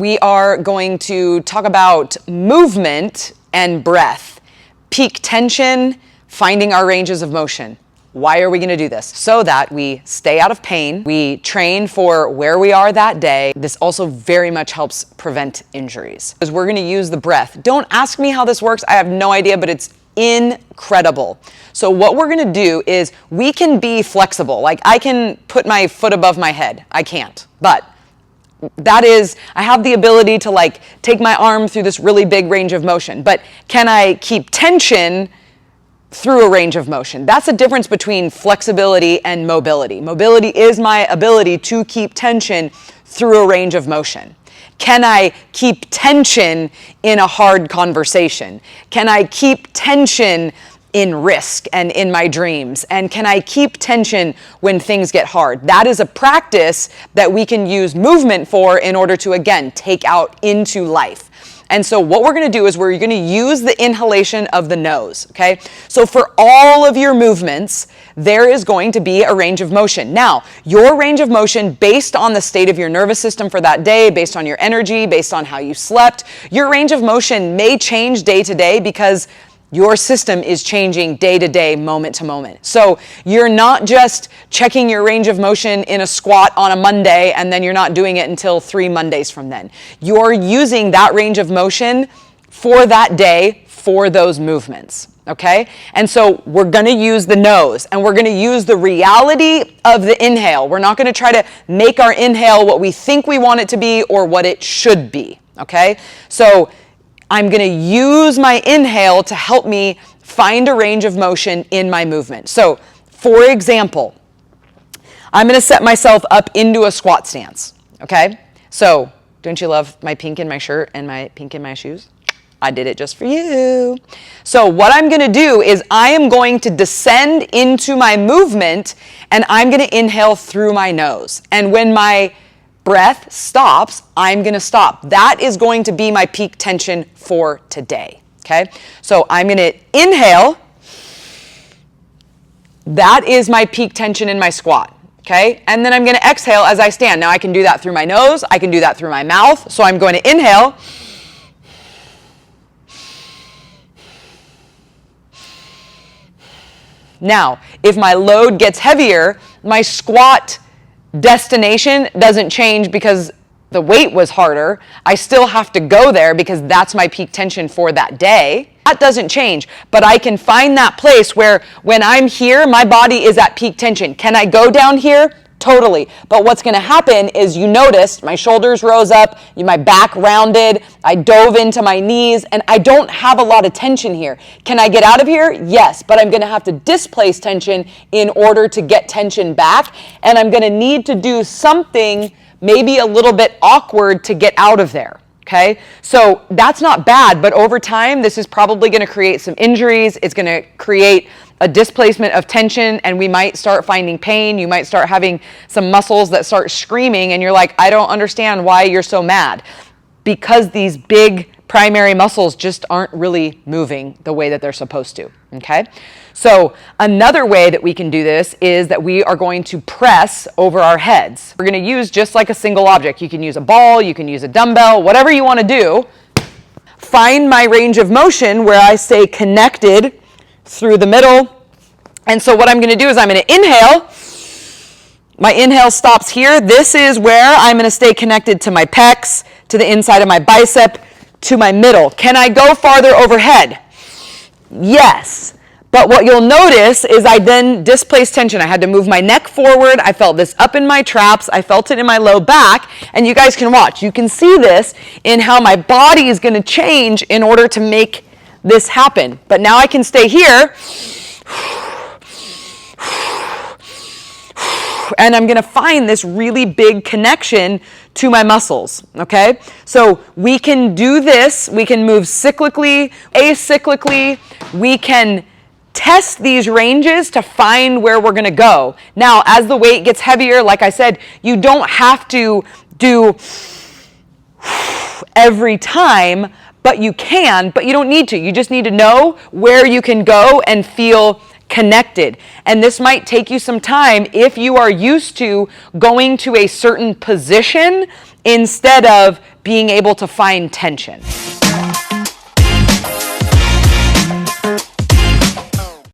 we are going to talk about movement and breath, peak tension, finding our ranges of motion. Why are we going to do this? So that we stay out of pain, we train for where we are that day. This also very much helps prevent injuries. Because we're going to use the breath. Don't ask me how this works. I have no idea, but it's incredible. So what we're going to do is we can be flexible. Like I can put my foot above my head. I can't, but that is, I have the ability to like take my arm through this really big range of motion, but can I keep tension through a range of motion? That's the difference between flexibility and mobility. Mobility is my ability to keep tension through a range of motion. Can I keep tension in a hard conversation? Can I keep tension in risk and in my dreams? And can I keep tension when things get hard? That is a practice that we can use movement for in order to, again, take out into life. And so what we're going to do is we're going to use the inhalation of the nose, okay? So for all of your movements, there is going to be a range of motion. Now, your range of motion based on the state of your nervous system for that day, based on your energy, based on how you slept, your range of motion may change day to day because your system is changing day to day, moment to moment. So you're not just checking your range of motion in a squat on a Monday and then you're not doing it until 3 Mondays from then. You're using that range of motion for that day for those movements, okay? And so we're gonna use the nose and we're gonna use the reality of the inhale. We're not gonna try to make our inhale what we think we want it to be or what it should be, okay? So I'm going to use my inhale to help me find a range of motion in my movement. So, for example, I'm going to set myself up into a squat stance, okay? So, don't you love my pink in my shirt and my pink in my shoes? I did it just for you. So what I'm going to do is I am going to descend into my movement and I'm going to inhale through my nose. And when my breath stops, I'm going to stop. That is going to be my peak tension for today, okay? So I'm going to inhale. That is my peak tension in my squat, okay? And then I'm going to exhale as I stand. Now I can do that through my nose. I can do that through my mouth. So I'm going to inhale. Now, if my load gets heavier, my squat destination doesn't change because the weight was harder. I still have to go there because that's my peak tension for that day. That doesn't change, but I can find that place where when I'm here, my body is at peak tension. Can I go down here? Totally. But what's going to happen is you noticed my shoulders rose up, my back rounded, I dove into my knees, and I don't have a lot of tension here. Can I get out of here? Yes, but I'm going to have to displace tension in order to get tension back, and I'm going to need to do something maybe a little bit awkward to get out of there. Okay, so that's not bad, but over time, this is probably going to create some injuries. It's going to create a displacement of tension, and we might start finding pain. You might start having some muscles that start screaming, and you're like, I don't understand why you're so mad. Because these big primary muscles just aren't really moving the way that they're supposed to, okay? So another way that we can do this is that we are going to press over our heads. We're going to use just like a single object. You can use a ball, you can use a dumbbell, whatever you want to do. Find my range of motion where I stay connected through the middle. And so what I'm going to do is I'm going to inhale. My inhale stops here. This is where I'm going to stay connected to my pecs, to the inside of my bicep, to my middle. Can I go farther overhead? Yes. But what you'll notice is I then displaced tension. I had to move my neck forward. I felt this up in my traps. I felt it in my low back. And you guys can watch. You can see this in how my body is going to change in order to make this happen. But now I can stay here. And I'm going to find this really big connection to my muscles, okay? So we can do this. We can move cyclically, acyclically. We can test these ranges to find where we're going to go. Now, as the weight gets heavier, like I said, you don't have to do every time, but you can, but you don't need to. You just need to know where you can go and feel connected. And this might take you some time if you are used to going to a certain position instead of being able to find tension.